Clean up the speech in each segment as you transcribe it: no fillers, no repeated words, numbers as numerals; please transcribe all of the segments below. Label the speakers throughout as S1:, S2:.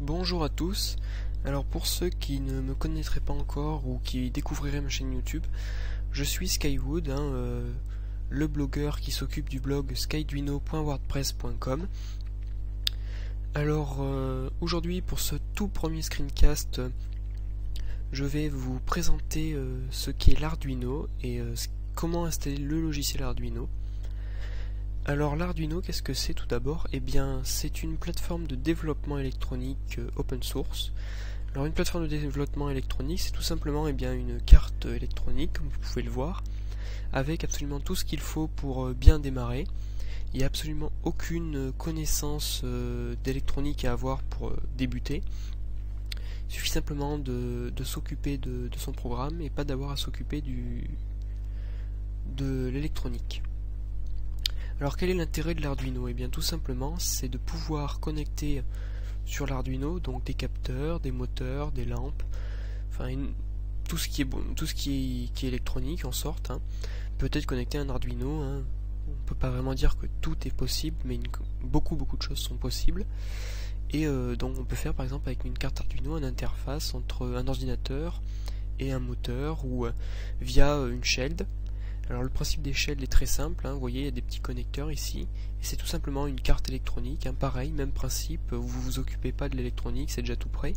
S1: Bonjour à tous. Alors pour ceux qui ne me connaîtraient pas encore ou qui découvriraient ma chaîne YouTube, je suis Skywood, le blogueur qui s'occupe du blog skyduino.wordpress.com. Alors aujourd'hui pour ce tout premier screencast, je vais vous présenter ce qu'est l'Arduino et comment installer le logiciel Arduino. Alors l'Arduino, qu'est-ce que c'est tout d'abord? Eh bien c'est une plateforme de développement électronique open source. Alors une plateforme de développement électronique, c'est tout simplement une carte électronique, comme vous pouvez le voir, avec absolument tout ce qu'il faut pour bien démarrer. Il n'y a absolument aucune connaissance d'électronique à avoir pour débuter. Il suffit simplement de s'occuper de son programme et pas d'avoir à s'occuper de l'électronique. Alors quel est l'intérêt de l'Arduino? Eh bien tout simplement c'est de pouvoir connecter sur l'Arduino donc des capteurs, des moteurs, des lampes, enfin tout ce qui est bon, tout ce qui est électronique en sorte. Peut-être connecter un Arduino, on peut pas vraiment dire que tout est possible, mais beaucoup de choses sont possibles. Et donc on peut faire par exemple avec une carte Arduino une interface entre un ordinateur et un moteur ou via une shell. Alors le principe des shells est très simple, vous voyez il y a des petits connecteurs ici, et c'est tout simplement une carte électronique, pareil, même principe, vous vous occupez pas de l'électronique, c'est déjà tout prêt,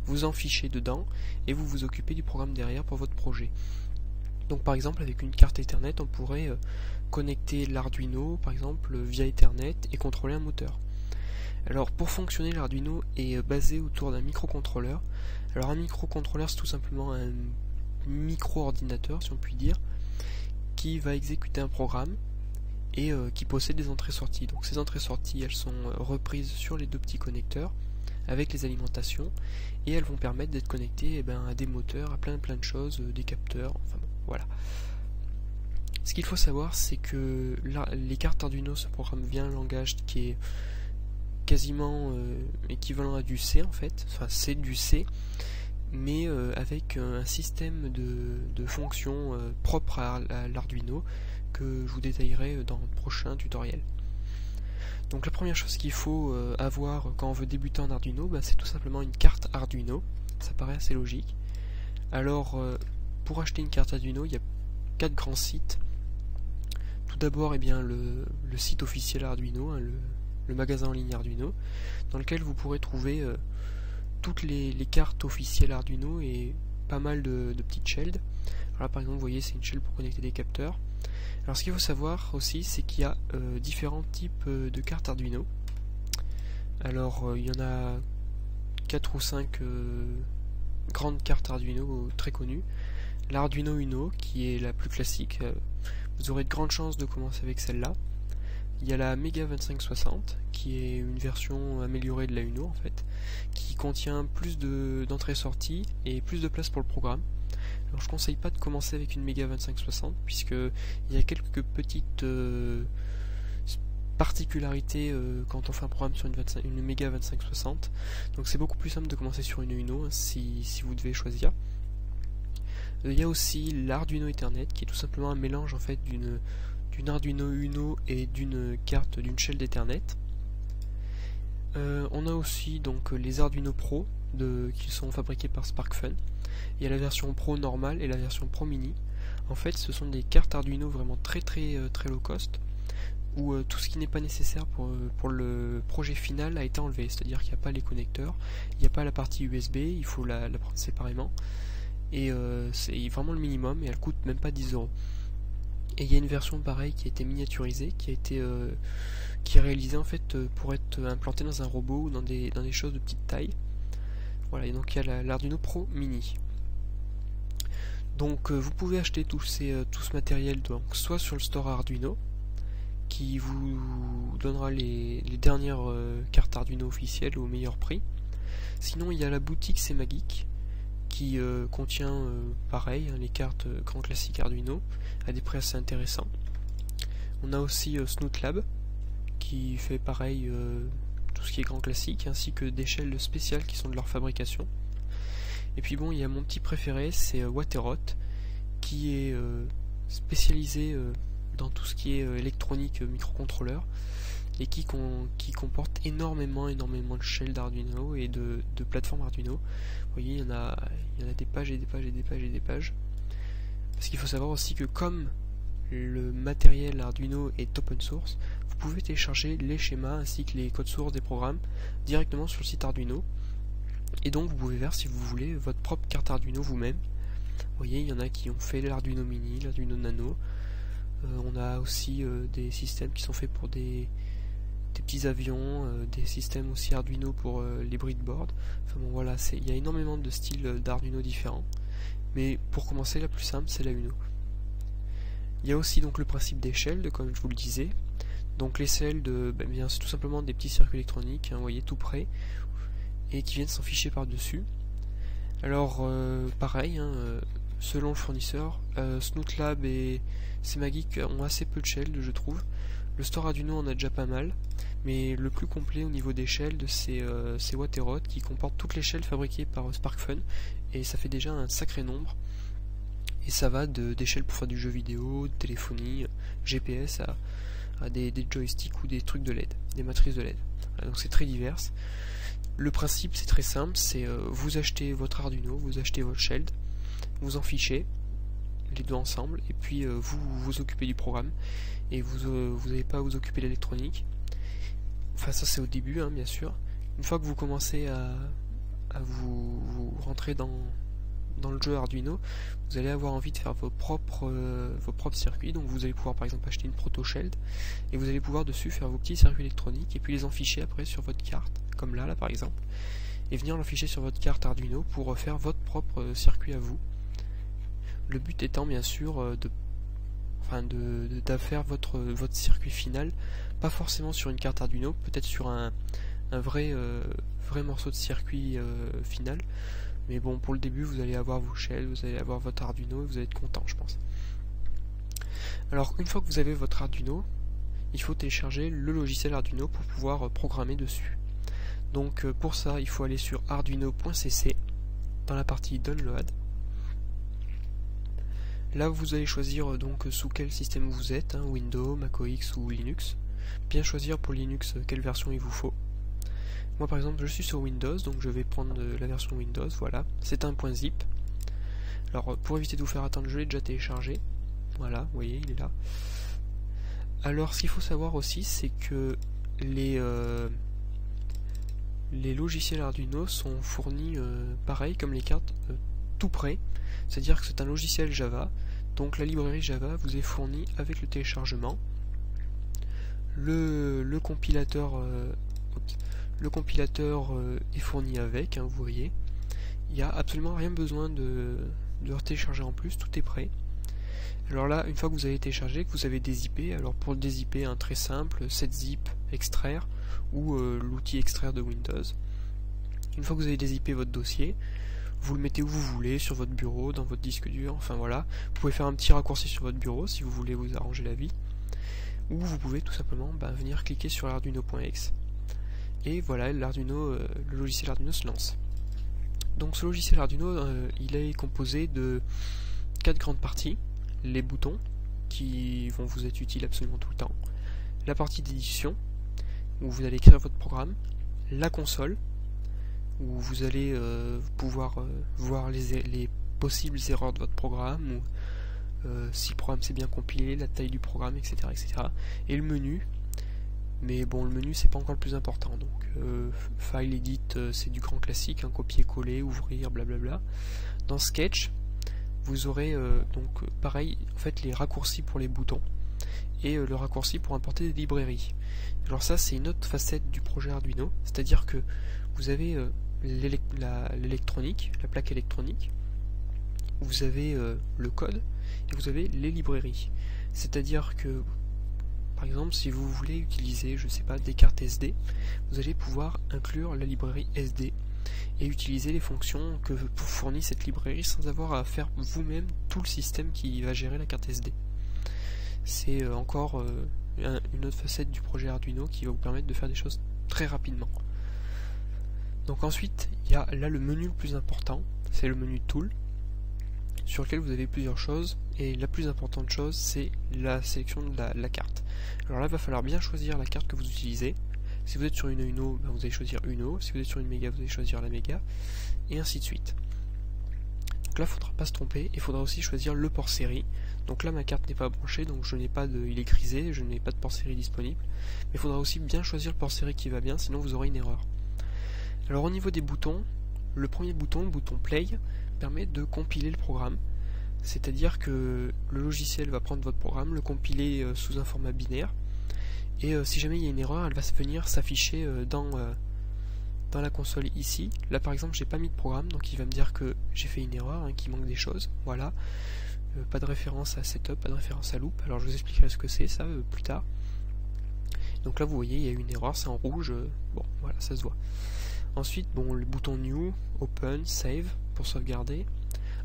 S1: vous en fichez dedans, et vous vous occupez du programme derrière pour votre projet. Donc par exemple avec une carte Ethernet, on pourrait connecter l'Arduino par exemple via Ethernet et contrôler un moteur. Alors pour fonctionner l'Arduino est basé autour d'un microcontrôleur. Alors un microcontrôleur c'est tout simplement un micro-ordinateur si on peut dire, qui va exécuter un programme et qui possède des entrées-sorties. Donc ces entrées-sorties elles sont reprises sur les deux petits connecteurs avec les alimentations et elles vont permettre d'être connectées à des moteurs, à plein de choses, des capteurs, enfin bon, voilà. Ce qu'il faut savoir c'est que les cartes Arduino se programment via un langage qui est quasiment équivalent à du C en fait, enfin c'est du C, mais avec un système de fonctions propre à l'Arduino que je vous détaillerai dans le prochain tutoriel. Donc la première chose qu'il faut avoir quand on veut débuter en Arduino, c'est tout simplement une carte Arduino. Ça paraît assez logique. Alors pour acheter une carte Arduino, il y a 4 grands sites. Tout d'abord le site officiel Arduino, le magasin en ligne Arduino, dans lequel vous pourrez trouver toutes les cartes officielles Arduino et pas mal de petites shells. Alors là par exemple vous voyez c'est une shell pour connecter des capteurs. Alors ce qu'il faut savoir aussi c'est qu'il y a différents types de cartes Arduino. Alors il y en a 4 ou 5 grandes cartes Arduino très connues. L'Arduino Uno qui est la plus classique, vous aurez de grandes chances de commencer avec celle-là. Il y a la Mega 2560 qui est une version améliorée de la Uno en fait, qui contient plus d'entrées-sorties et plus de place pour le programme. Alors je conseille pas de commencer avec une Mega 2560 puisque il y a quelques petites particularités quand on fait un programme sur une Mega 2560. Donc c'est beaucoup plus simple de commencer sur une Uno si vous devez choisir. Il y a aussi l'Arduino Ethernet qui est tout simplement un mélange en fait d'une Arduino Uno et d'une carte d'une shell d'Ethernet. On a aussi donc les Arduino Pro qui sont fabriqués par SparkFun. Il y a la version Pro normale et la version Pro Mini. En fait ce sont des cartes Arduino vraiment très low cost où tout ce qui n'est pas nécessaire pour le projet final a été enlevé, c'est à dire qu'il n'y a pas les connecteurs, il n'y a pas la partie USB, il faut la prendre séparément et c'est vraiment le minimum et elle coûte même pas 10 €. Et il y a une version pareille qui a été miniaturisée, qui est réalisée en fait pour être implantée dans un robot ou dans des choses de petite taille. Voilà, et donc il y a l'Arduino Pro Mini. Donc vous pouvez acheter tout ce matériel donc soit sur le store Arduino, qui vous donnera les dernières cartes Arduino officielles au meilleur prix. Sinon il y a la boutique Semageek, qui contient pareil les cartes grand classique Arduino à des prix assez intéressants. On a aussi Snootlab qui fait pareil tout ce qui est grand classique ainsi que des shells spéciales qui sont de leur fabrication. Et puis bon il y a mon petit préféré c'est Waterot qui est spécialisé dans tout ce qui est électronique microcontrôleur et qui comporte énormément de shells d'Arduino et de plateformes Arduino. Vous voyez, il y en a des pages et des pages et des pages et des pages. Parce qu'il faut savoir aussi que comme le matériel Arduino est open source, vous pouvez télécharger les schémas ainsi que les codes sources des programmes directement sur le site Arduino. Et donc vous pouvez faire, si vous voulez, votre propre carte Arduino vous-même. Vous voyez, il y en a qui ont fait l'Arduino Mini, l'Arduino Nano. On a aussi des systèmes qui sont faits pour des petits avions, des systèmes aussi Arduino pour les breadboards. Enfin bon voilà, il y a énormément de styles d'Arduino différents. Mais pour commencer, la plus simple, c'est la Uno. Il y a aussi donc le principe des shells, comme je vous le disais. Donc les shells, c'est tout simplement des petits circuits électroniques, hein, vous voyez, tout près, et qui viennent s'en ficher par-dessus. Alors, pareil, hein, selon le fournisseur, Snootlab et Semageek ont assez peu de shells, je trouve. Le store Arduino en a déjà pas mal, mais le plus complet au niveau des shells, c'est Waterod, qui comporte toutes les shells fabriquées par SparkFun, et ça fait déjà un sacré nombre. Et ça va des shells pour faire du jeu vidéo, de téléphonie, GPS, à des joysticks ou des trucs de LED, des matrices de LED. Voilà, donc c'est très divers. Le principe c'est très simple, c'est vous achetez votre Arduino, vous achetez votre shell, vous en fichez les deux ensemble, et puis vous vous occupez du programme, et vous n'avez pas à vous occuper de l'électronique. Enfin ça c'est au début, hein, bien sûr. Une fois que vous commencez à vous rentrer dans le jeu Arduino, vous allez avoir envie de faire vos propres circuits. Donc vous allez pouvoir par exemple acheter une proto shell et vous allez pouvoir dessus faire vos petits circuits électroniques et puis les enficher après sur votre carte, comme là par exemple, et venir l'enficher sur votre carte Arduino pour faire votre propre circuit à vous. Le but étant bien sûr de faire votre circuit final, pas forcément sur une carte Arduino, peut-être sur un vrai morceau de circuit final. Mais bon, pour le début, vous allez avoir vos shells, vous allez avoir votre Arduino et vous allez être content, je pense. Alors, une fois que vous avez votre Arduino, il faut télécharger le logiciel Arduino pour pouvoir programmer dessus. Donc, pour ça, il faut aller sur arduino.cc dans la partie Download. Là, vous allez choisir donc sous quel système vous êtes, hein, Windows, macOS ou Linux. Bien choisir pour Linux quelle version il vous faut. Moi par exemple je suis sur Windows, donc je vais prendre la version Windows, voilà, c'est un .zip. Alors pour éviter de vous faire attendre, je l'ai déjà téléchargé, voilà, vous voyez, il est là. Alors ce qu'il faut savoir aussi, c'est que les logiciels Arduino sont fournis pareil comme les cartes, tout près, c'est-à-dire que c'est un logiciel Java, donc la librairie Java vous est fournie avec le téléchargement. Le compilateur est fourni avec, hein, vous voyez. Il n'y a absolument rien besoin de télécharger en plus, tout est prêt. Alors là, une fois que vous avez téléchargé, que vous avez dézippé, alors pour le dézipper, un très simple, 7zip, extraire, ou l'outil extraire de Windows. Une fois que vous avez dézippé votre dossier, vous le mettez où vous voulez, sur votre bureau, dans votre disque dur, enfin voilà. Vous pouvez faire un petit raccourci sur votre bureau si vous voulez vous arranger la vie. Ou vous pouvez tout simplement venir cliquer sur l'arduino.exe. Et voilà, l'Arduino, le logiciel Arduino se lance. Donc ce logiciel Arduino, il est composé de 4 grandes parties. Les boutons, qui vont vous être utiles absolument tout le temps. La partie d'édition, où vous allez écrire votre programme. La console, où vous allez pouvoir voir les possibles erreurs de votre programme, ou si le programme s'est bien compilé, la taille du programme, etc., etc. Et le menu. Mais bon, le menu c'est pas encore le plus important, donc file edit c'est du grand classique, hein, copier-coller, ouvrir, blablabla. Dans Sketch, vous aurez donc pareil, en fait les raccourcis pour les boutons et le raccourci pour importer des librairies. Alors ça c'est une autre facette du projet Arduino, c'est-à-dire que vous avez l'électronique, la plaque électronique, vous avez le code et vous avez les librairies. C'est-à-dire que par exemple, si vous voulez utiliser, je sais pas, des cartes SD, vous allez pouvoir inclure la librairie SD et utiliser les fonctions que vous fournit cette librairie sans avoir à faire vous-même tout le système qui va gérer la carte SD. C'est encore une autre facette du projet Arduino qui va vous permettre de faire des choses très rapidement. Donc ensuite, il y a là le menu le plus important, c'est le menu Tool. sur lequel vous avez plusieurs choses, et la plus importante chose c'est la sélection de la carte. Alors là il va falloir bien choisir la carte que vous utilisez. Si vous êtes sur une Uno, ben vous allez choisir Uno, si vous êtes sur une Mega, vous allez choisir la Mega, et ainsi de suite. Donc là il ne faudra pas se tromper, et il faudra aussi choisir le port série. Donc là ma carte n'est pas branchée, donc je n'ai pas de. Il est grisé, je n'ai pas de port série disponible. Mais il faudra aussi bien choisir le port série qui va bien, sinon vous aurez une erreur. Alors au niveau des boutons, le premier bouton, le bouton Play, permet de compiler le programme. C'est-à-dire que le logiciel va prendre votre programme, le compiler sous un format binaire, et si jamais il y a une erreur, elle va venir s'afficher dans la console ici. Là par exemple j'ai pas mis de programme, donc il va me dire que j'ai fait une erreur, hein, qu'il manque des choses, voilà. Pas de référence à setup, pas de référence à loop, alors je vous expliquerai ce que c'est ça plus tard. Donc là vous voyez il y a une erreur, c'est en rouge, bon voilà ça se voit. Ensuite bon, le bouton New, Open, Save pour sauvegarder,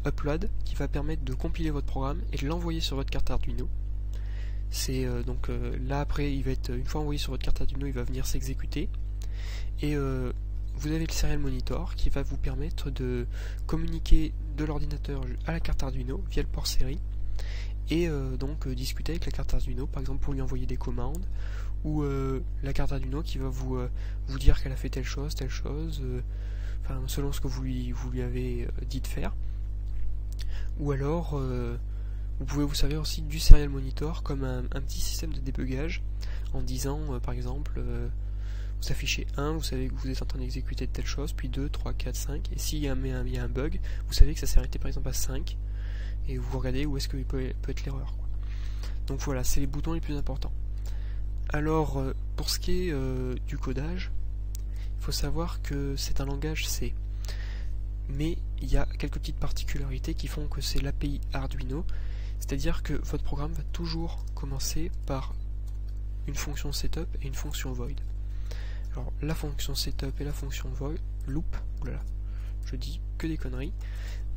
S1: Upload qui va permettre de compiler votre programme et de l'envoyer sur votre carte Arduino. C'est donc là après il va être, une fois envoyé sur votre carte Arduino, il va venir s'exécuter, et vous avez le Serial Monitor qui va vous permettre de communiquer de l'ordinateur à la carte Arduino via le port série, et donc discuter avec la carte Arduino par exemple pour lui envoyer des commandes, ou la carte Arduino qui va vous dire qu'elle a fait telle chose, enfin selon ce que vous lui avez dit de faire. Ou alors vous pouvez vous servir aussi du Serial Monitor comme un petit système de débugage en disant par exemple vous affichez 1, vous savez que vous êtes en train d'exécuter telle chose, puis 2, 3, 4, 5, et s'il y a un bug, vous savez que ça s'est arrêté par exemple à 5, et vous regardez où est-ce que peut être l'erreur. Donc voilà, c'est les boutons les plus importants. Alors pour ce qui est du codage, il faut savoir que c'est un langage C. Mais il y a quelques petites particularités qui font que c'est l'API Arduino, c'est-à-dire que votre programme va toujours commencer par une fonction setup et une fonction void. Alors la fonction setup et la fonction void, loop, oulala, je dis que des conneries.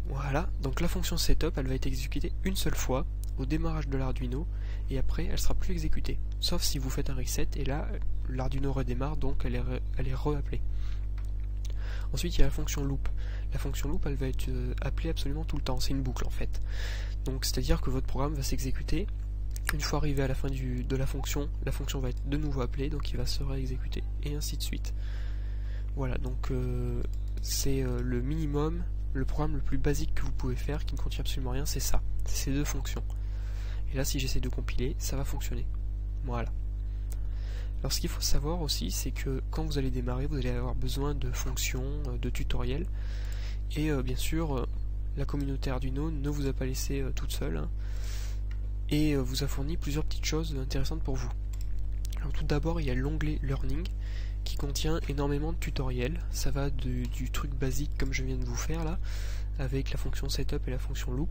S1: Voilà, donc la fonction setup elle va être exécutée une seule fois au démarrage de l'Arduino, et après elle sera plus exécutée, sauf si vous faites un reset, et là l'Arduino redémarre, donc elle est re-appelée. Ensuite il y a la fonction loop. La fonction loop elle va être appelée absolument tout le temps, c'est une boucle en fait. Donc c'est à dire que votre programme va s'exécuter, une fois arrivé à la fin de la fonction va être de nouveau appelée, donc il va se réexécuter, et ainsi de suite. Voilà, donc c'est le minimum, le programme le plus basique que vous pouvez faire, qui ne contient absolument rien, c'est ça, c'est ces deux fonctions. Et là si j'essaie de compiler, ça va fonctionner. Voilà. Alors ce qu'il faut savoir aussi, c'est que quand vous allez démarrer, vous allez avoir besoin de fonctions, de tutoriels, et bien sûr la communauté Arduino ne vous a pas laissé toute seule, hein, et vous a fourni plusieurs petites choses intéressantes pour vous. Alors tout d'abord il y a l'onglet Learning qui contient énormément de tutoriels. Ça va du truc basique comme je viens de vous faire là, avec la fonction setup et la fonction loop,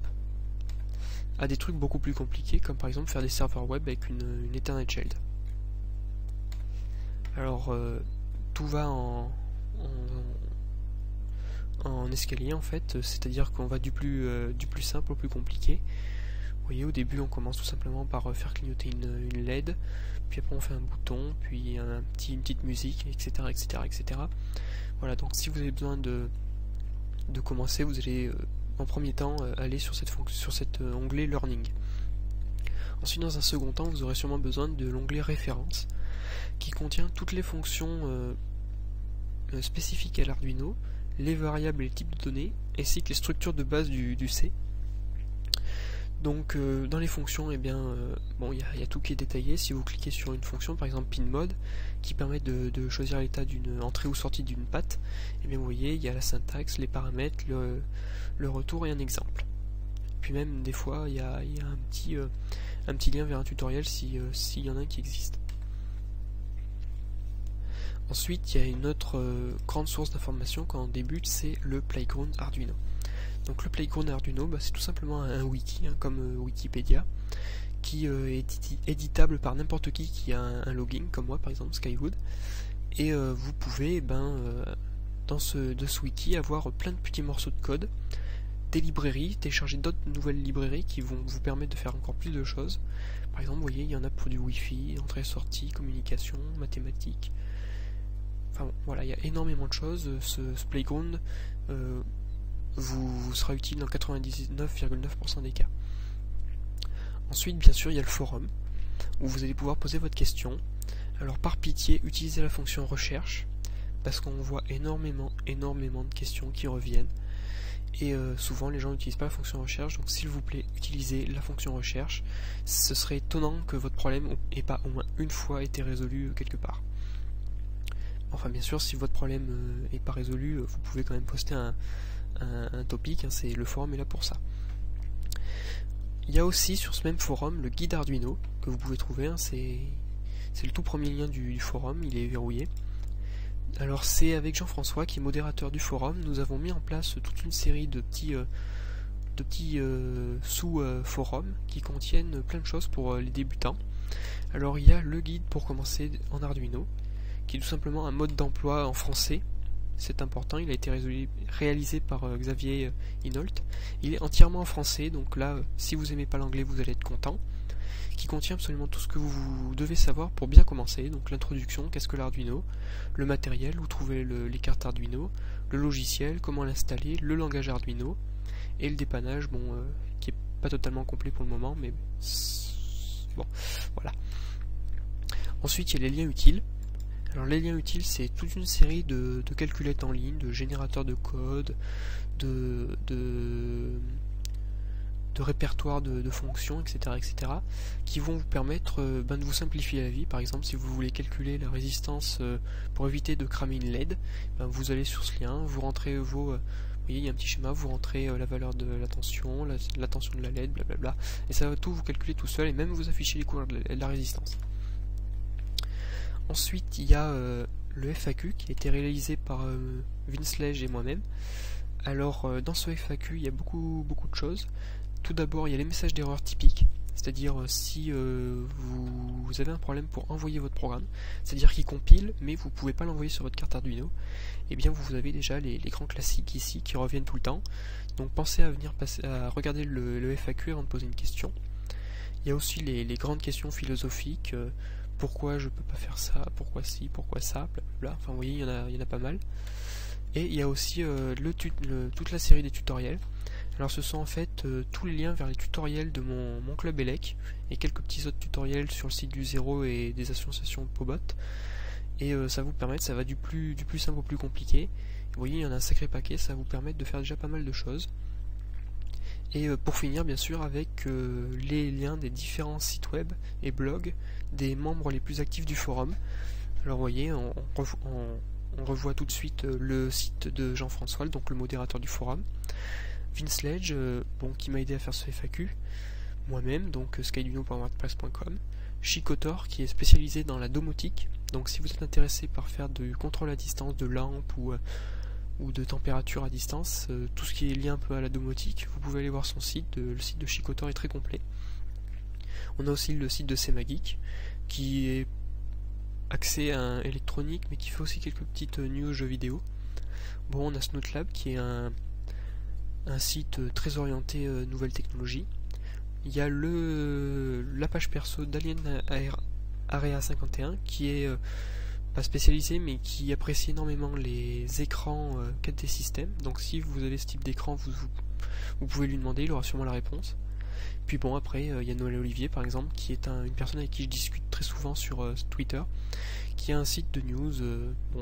S1: à des trucs beaucoup plus compliqués comme par exemple faire des serveurs web avec une Ethernet Shield. Alors tout va en escalier en fait, c'est-à-dire qu'on va du plus simple au plus compliqué. Vous voyez, au début on commence tout simplement par faire clignoter une LED, puis après on fait un bouton, puis une petite musique, etc., etc., etc. Voilà, donc si vous avez besoin de commencer, vous allez en premier temps aller sur cet onglet Learning. Ensuite, dans un second temps, vous aurez sûrement besoin de l'onglet Références, qui contient toutes les fonctions spécifiques à l'Arduino, les variables et les types de données, ainsi que les structures de base du C. Donc dans les fonctions, eh bien, bon, il y a tout qui est détaillé. Si vous cliquez sur une fonction, par exemple pinMode, qui permet de choisir l'état d'une entrée ou sortie d'une patte, eh bien vous voyez, il y a la syntaxe, les paramètres, le retour et un exemple. Puis même des fois, il y a un petit lien vers un tutoriel s'il y en a un qui existe. Ensuite, il y a une autre grande source d'information quand on débute, c'est le Playground Arduino. Donc le Playground Arduino, c'est tout simplement un wiki, hein, comme Wikipédia, qui est éditable par n'importe qui a un login, comme moi par exemple, Skywood. Et vous pouvez, dans ce wiki, avoir plein de petits morceaux de code, des librairies, télécharger d'autres nouvelles librairies qui vont vous permettre de faire encore plus de choses. Par exemple, vous voyez, il y en a pour du Wi-Fi, entrée-sortie, communication, mathématiques. Enfin bon, voilà, il y a énormément de choses. Ce Playground vous sera utile dans 99,9% des cas. Ensuite, bien sûr, il y a le forum, où vous allez pouvoir poser votre question. Alors par pitié, utilisez la fonction recherche, parce qu'on voit énormément de questions qui reviennent. Et souvent les gens n'utilisent pas la fonction recherche, donc s'il vous plaît, utilisez la fonction recherche. Ce serait étonnant que votre problème n'ait pas au moins une fois été résolu quelque part. Enfin bien sûr, si votre problème n'est pas résolu, vous pouvez quand même poster un topic, hein, le forum est là pour ça. Il y a aussi sur ce même forum le guide Arduino que vous pouvez trouver, hein, c'est le tout premier lien du forum, il est verrouillé. Alors c'est avec Jean-François qui est modérateur du forum, nous avons mis en place toute une série de petits sous-forums qui contiennent plein de choses pour les débutants. Alors il y a le guide pour commencer en Arduino, qui est tout simplement un mode d'emploi en français, c'est important, il a été réalisé par Xavier Hinault, il est entièrement en français, donc là si vous n'aimez pas l'anglais vous allez être content, qui contient absolument tout ce que vous devez savoir pour bien commencer, donc l'introduction, qu'est-ce que l'Arduino, le matériel, où trouver les cartes Arduino, le logiciel, comment l'installer, le langage Arduino, et le dépannage, bon, qui est pas totalement complet pour le moment, mais bon, voilà. Ensuite, il y a les liens utiles. Alors les liens utiles, c'est toute une série de calculettes en ligne, de générateurs de code, de répertoire de fonctions, etc., qui vont vous permettre de vous simplifier la vie. Par exemple, si vous voulez calculer la résistance pour éviter de cramer une LED, vous allez sur ce lien, vous rentrez vos... vous voyez, il y a un petit schéma, vous rentrez la valeur de la tension, la tension de la LED, blablabla, et ça va tout vous calculer tout seul, et même vous afficher les couleurs de la résistance. Ensuite, il y a le FAQ qui a été réalisé par Vince Ledge et moi-même. Alors, dans ce FAQ, il y a beaucoup de choses. Tout d'abord, il y a les messages d'erreur typiques, c'est-à-dire si vous avez un problème pour envoyer votre programme, c'est-à-dire qu'il compile, mais vous ne pouvez pas l'envoyer sur votre carte Arduino, et bien vous avez déjà les grands classiques ici qui reviennent tout le temps. Donc pensez à venir à regarder le FAQ avant de poser une question. Il y a aussi les grandes questions philosophiques, pourquoi je peux pas faire ça, pourquoi ci, pourquoi ça, blablabla. Enfin vous voyez, il y en a pas mal. Et il y a aussi toute la série des tutoriels. Alors ce sont en fait tous les liens vers les tutoriels de mon club ELEC et quelques petits autres tutoriels sur le site du Zéro et des associations Pobot. Et ça vous permet, ça va du plus simple au plus compliqué. Vous voyez, il y en a un sacré paquet, ça va vous permettre de faire déjà pas mal de choses. Et pour finir, bien sûr, avec les liens des différents sites web et blogs des membres les plus actifs du forum. Alors vous voyez, on revoit tout de suite le site de Jean-François, donc le modérateur du forum. Vince Ledge, qui m'a aidé à faire ce FAQ, moi-même, donc skyduino.wordpress.com, Chicotor, qui est spécialisé dans la domotique, donc si vous êtes intéressé par faire du contrôle à distance de lampes ou de température à distance, tout ce qui est lié un peu à la domotique, vous pouvez aller voir son site, le site de Chicotor est très complet. On a aussi le site de Semageek, qui est axé à électronique, mais qui fait aussi quelques petites news jeux vidéo. Bon, on a Snootlab, qui est un site très orienté nouvelles technologies. Il y a la page perso d'Alien Area 51 qui est pas spécialisé mais qui apprécie énormément les écrans 4D système. Donc si vous avez ce type d'écran, vous pouvez lui demander, il aura sûrement la réponse. Puis bon, après il y a Noël Olivier par exemple, qui est une personne avec qui je discute très souvent sur Twitter, qui a un site de news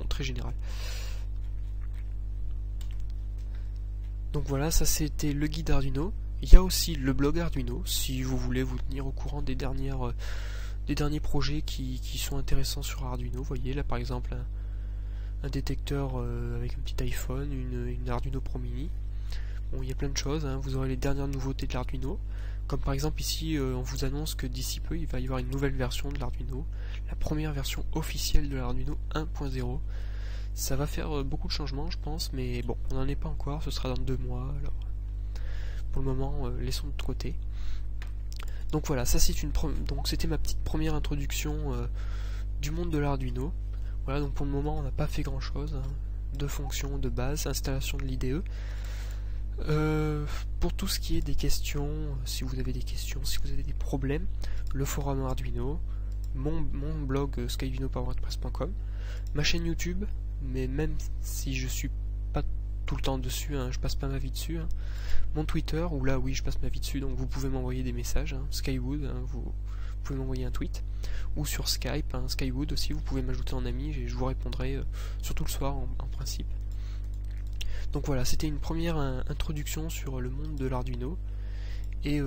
S1: très général. Donc voilà, ça c'était le guide Arduino. Il y a aussi le blog Arduino, si vous voulez vous tenir au courant des derniers projets qui sont intéressants sur Arduino. Vous voyez là par exemple un détecteur avec un petit iPhone, une Arduino Pro Mini. Bon, il y a plein de choses, hein. Vous aurez les dernières nouveautés de l'Arduino. Comme par exemple ici, on vous annonce que d'ici peu, il va y avoir une nouvelle version de l'Arduino. La première version officielle de l'Arduino 1.0. Ça va faire beaucoup de changements, je pense, mais bon, on n'en est pas encore, ce sera dans 2 mois, alors pour le moment, laissons de côté. Donc voilà, ça c'était ma petite première introduction du monde de l'Arduino. Voilà, donc pour le moment, on n'a pas fait grand chose, hein. 2 fonctions de base, installation de l'IDE. Pour tout ce qui est des questions, si vous avez des questions, si vous avez des problèmes, le forum Arduino, mon blog skyduino.wordpress.com, ma chaîne YouTube. Mais même si je suis pas tout le temps dessus, hein, je passe pas ma vie dessus. Hein. Mon Twitter, où là oui je passe ma vie dessus, donc vous pouvez m'envoyer des messages, hein. Skywood, hein, vous pouvez m'envoyer un tweet, ou sur Skype, hein, Skywood aussi, vous pouvez m'ajouter en ami, et je vous répondrai surtout le soir en principe. Donc voilà, c'était une première introduction sur le monde de l'Arduino, et